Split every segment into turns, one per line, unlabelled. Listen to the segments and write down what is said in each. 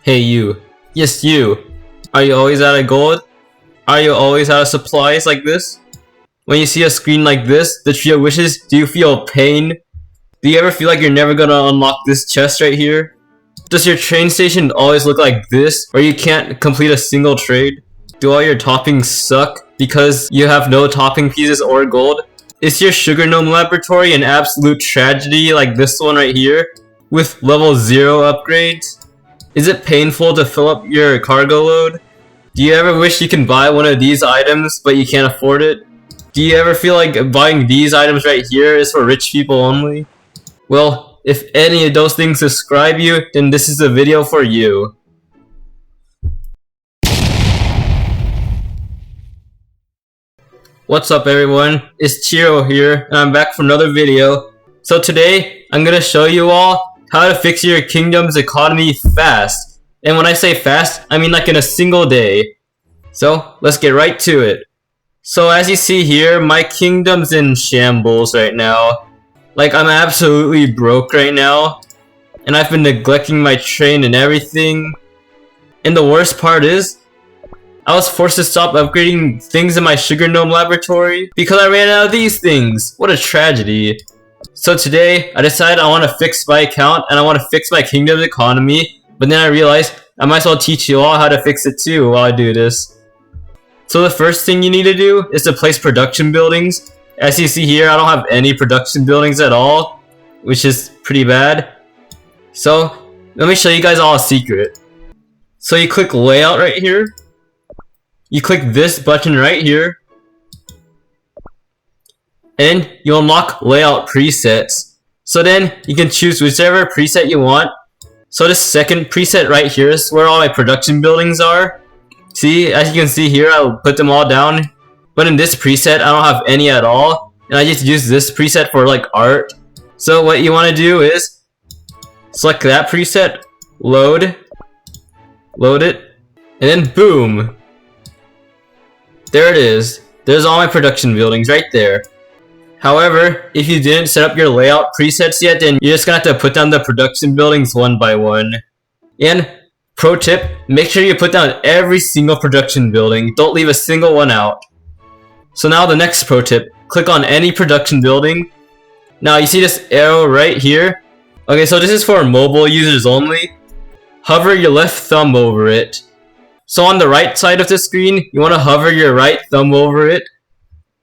Hey you. Yes you. Are you always out of gold? Are you always out of supplies like this? When you see a screen like this, the tree of wishes, do you feel pain? Do you ever feel like you're never gonna unlock this chest right here? Does your train station always look like this, or you can't complete a single trade? Do all your toppings suck because you have no topping pieces or gold? Is your sugar gnome laboratory an absolute tragedy like this one right here, with level 0 upgrades? Is it painful to fill up your cargo load? Do you ever wish you can buy one of these items but you can't afford it? Do you ever feel like buying these items right here is for rich people only? Well, if any of those things describe you, then this is the video for you. What's up everyone, it's Cherrow here, and I'm back for another video. So today, I'm gonna show you all how to fix your kingdom's economy fast. And when I say fast, I mean like in a single day. So, let's get right to it. So as you see here, my kingdom's in shambles right now. Like, I'm absolutely broke right now. And I've been neglecting my train and everything. And the worst part is, I was forced to stop upgrading things in my sugar gnome laboratory because I ran out of these things. What a tragedy. So today, I decided I want to fix my account and I want to fix my kingdom's economy. But then I realized I might as well teach you all how to fix it too while I do this. So the first thing you need to do is to place production buildings. As you see here, I don't have any production buildings at all, which is pretty bad. So let me show you guys all a secret. So you click layout right here. You click this button right here. And you unlock layout presets. So then you can choose whichever preset you want. So this second preset right here is where all my production buildings are. See, as you can see here, I'll put them all down. But in this preset, I don't have any at all. And I just use this preset for like art. So what you want to do is select that preset, load it, and then boom. There it is. There's all my production buildings right there. However, if you didn't set up your layout presets yet, then you're just gonna have to put down the production buildings one by one. And pro tip, make sure you put down every single production building. Don't leave a single one out. So now the next pro tip, click on any production building. Now you see this arrow right here? Okay, so this is for mobile users only. Hover your left thumb over it. So on the right side of the screen, you want to hover your right thumb over it.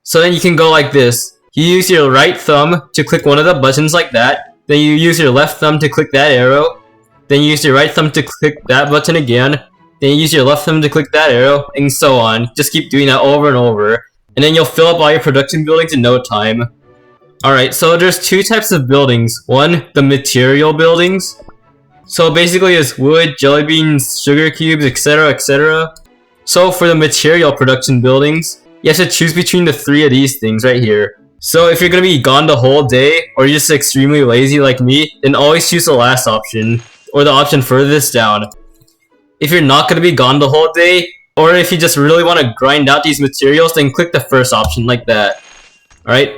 So then you can go like this. You use your right thumb to click one of the buttons like that. Then you use your left thumb to click that arrow. Then you use your right thumb to click that button again. Then you use your left thumb to click that arrow, and so on. Just keep doing that over and over. And then you'll fill up all your production buildings in no time. Alright, so there's two types of buildings. One, the material buildings. So basically it's wood, jelly beans, sugar cubes, etc, etc. So for the material production buildings, you have to choose between the three of these things right here. So if you're gonna be gone the whole day, or you're just extremely lazy like me, then always choose the last option, or the option furthest down. If you're not gonna be gone the whole day, or if you just really want to grind out these materials, then click the first option like that. Alright?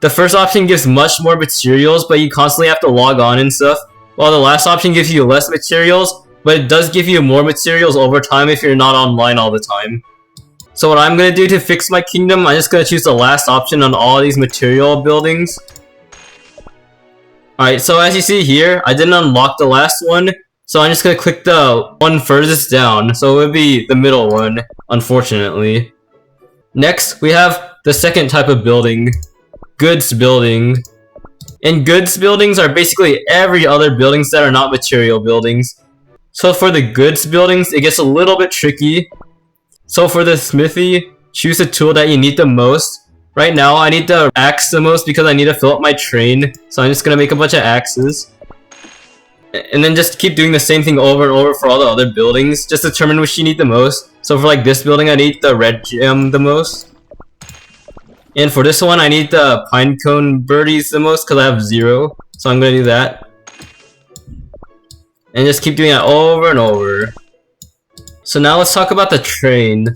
The first option gives much more materials, but you constantly have to log on and stuff, while the last option gives you less materials, but it does give you more materials over time if you're not online all the time. So what I'm going to do to fix my kingdom, I'm just going to choose the last option on all these material buildings. Alright, so as you see here, I didn't unlock the last one, so I'm just going to click the one furthest down, so it would be the middle one, unfortunately. Next, we have the second type of building, goods building. And goods buildings are basically every other buildings that are not material buildings. So for the goods buildings, it gets a little bit tricky. So for the smithy, choose the tool that you need the most. Right now, I need the axe the most because I need to fill up my train. So I'm just gonna make a bunch of axes. And then just keep doing the same thing over and over for all the other buildings. Just determine which you need the most. So for like this building, I need the red gem the most. And for this one, I need the pinecone birdies the most because I have 0. So I'm gonna do that. And just keep doing that over and over. So now let's talk about the train.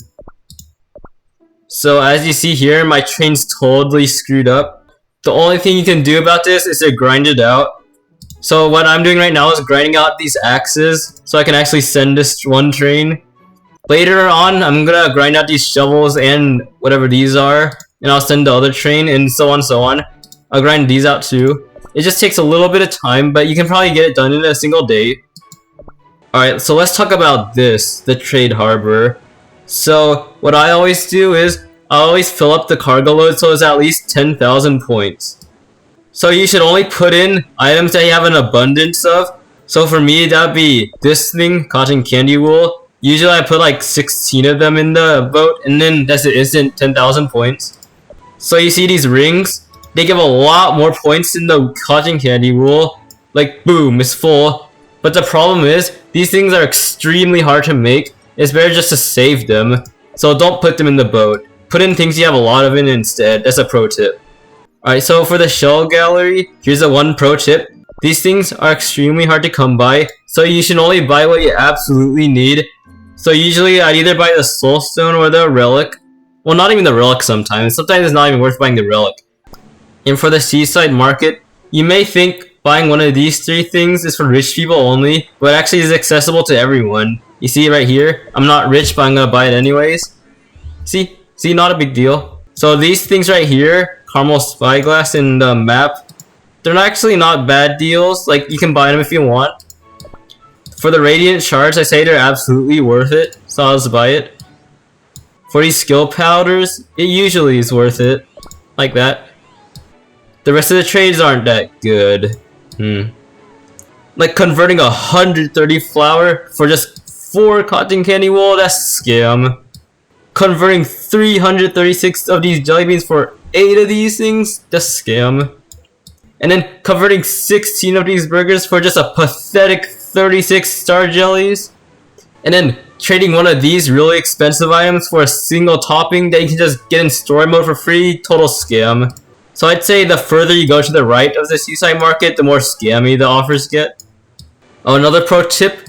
So as you see here, my train's totally screwed up. The only thing you can do about this is to grind it out. So what I'm doing right now is grinding out these axes so I can actually send this one train. Later on, I'm gonna grind out these shovels and whatever these are, and I'll send the other train, and so on so on. I'll grind these out too. It just takes a little bit of time, but you can probably get it done in a single day. Alright, so let's talk about this, the trade harbor. So what I always do is, I always fill up the cargo load so it's at least 10,000 points. So you should only put in items that you have an abundance of. So for me, that'd be this thing, cotton candy wool. Usually I put like 16 of them in the boat, and then that's an instant 10,000 points. So you see these rings? They give a lot more points than the cotton candy wool. Like boom, it's full. But the problem is, these things are extremely hard to make. It's better just to save them. So don't put them in the boat. Put in things you have a lot of in instead. That's a pro tip. Alright, so for the shell gallery, here's a one pro tip. These things are extremely hard to come by, so you should only buy what you absolutely need. So usually I'd either buy the soul stone or the relic. Well, not even the relic sometimes. Sometimes it's not even worth buying the relic. And for the seaside market, you may think buying one of these three things is for rich people only, but actually is accessible to everyone. You see right here? I'm not rich, but I'm gonna buy it anyways. See, not a big deal. So these things right here, caramel spyglass and the map, they're actually not bad deals. Like, you can buy them if you want. For the radiant shards, I say they're absolutely worth it, so I'll just buy it. For these skill powders, it usually is worth it. Like that. The rest of the trades aren't that good. Like converting 130 flour for just 4 cotton candy wool, that's a scam. Converting 336 of these jelly beans for 8 of these things, that's a scam. And then converting 16 of these burgers for just a pathetic 36 star jellies. And then trading one of these really expensive items for a single topping that you can just get in story mode for free, total scam. So I'd say the further you go to the right of the seaside market, the more scammy the offers get. Oh, another pro tip,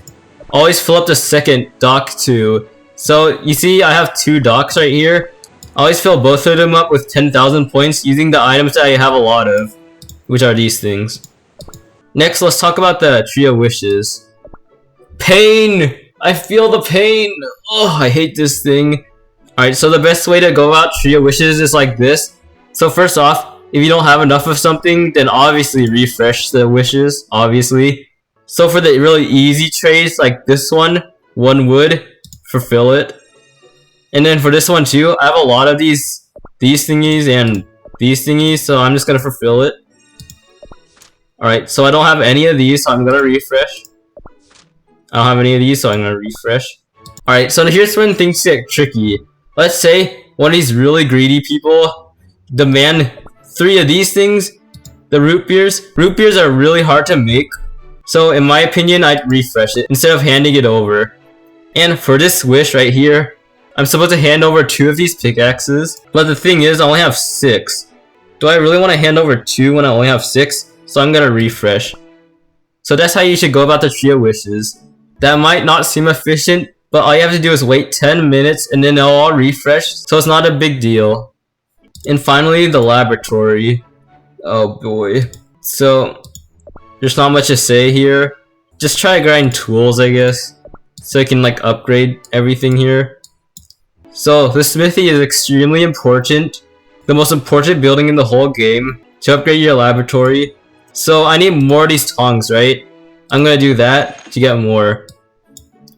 always fill up the second dock too. So you see I have 2 docks right here. I always fill both of them up with 10,000 points using the items that I have a lot of, which are these things. Next, let's talk about the Tree of Wishes. Pain! I feel the pain! Oh, I hate this thing. Alright, so the best way to go about Tree of Wishes is like this. So first off, if you don't have enough of something, then obviously refresh the wishes, obviously. So for the really easy trades like this one wood, fulfill it. And then for this one too, I have a lot of these thingies and these thingies, so I'm just gonna fulfill it. Alright, so I don't have any of these, so I'm gonna refresh. I don't have any of these, so I'm gonna refresh. Alright, so here's when things get tricky. Let's say one of these really greedy people demand 3 of these things, the root beers. Root beers are really hard to make, so in my opinion, I'd refresh it instead of handing it over. And for this wish right here, I'm supposed to hand over 2 of these pickaxes, but the thing is, I only have 6. Do I really want to hand over 2 when I only have 6? So I'm gonna refresh. So that's how you should go about the Tree of Wishes. That might not seem efficient, but all you have to do is wait 10 minutes and then they'll all refresh, so it's not a big deal. And finally, the laboratory. Oh boy. So, there's not much to say here. Just try to grind tools, I guess. So you can like upgrade everything here. So, the smithy is extremely important. The most important building in the whole game to upgrade your laboratory. So I need more of these tongs, right? I'm gonna do that to get more.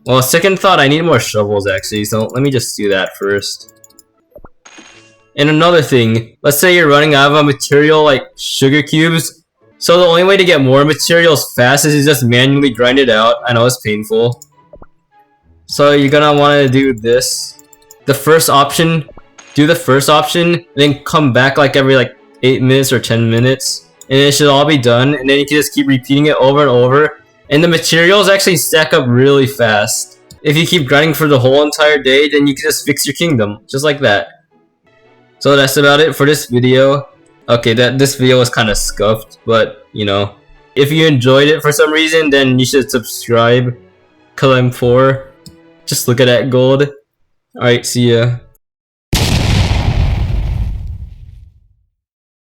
Well, second thought, I need more shovels actually, so let me just do that first. And another thing, let's say you're running out of a material like sugar cubes. So the only way to get more materials fast is to just manually grind it out. I know it's painful. So you're gonna want to do this. The first option, do the first option, then come back like every like 8 minutes or 10 minutes. And it should all be done, and then you can just keep repeating it over and over. And the materials actually stack up really fast. If you keep grinding for the whole entire day, then you can just fix your kingdom, just like that. So that's about it for this video. Okay, this video was kind of scuffed, but you know, if you enjoyed it for some reason, then you should subscribe, cause I'm poor. Just look at that gold. Alright, see ya.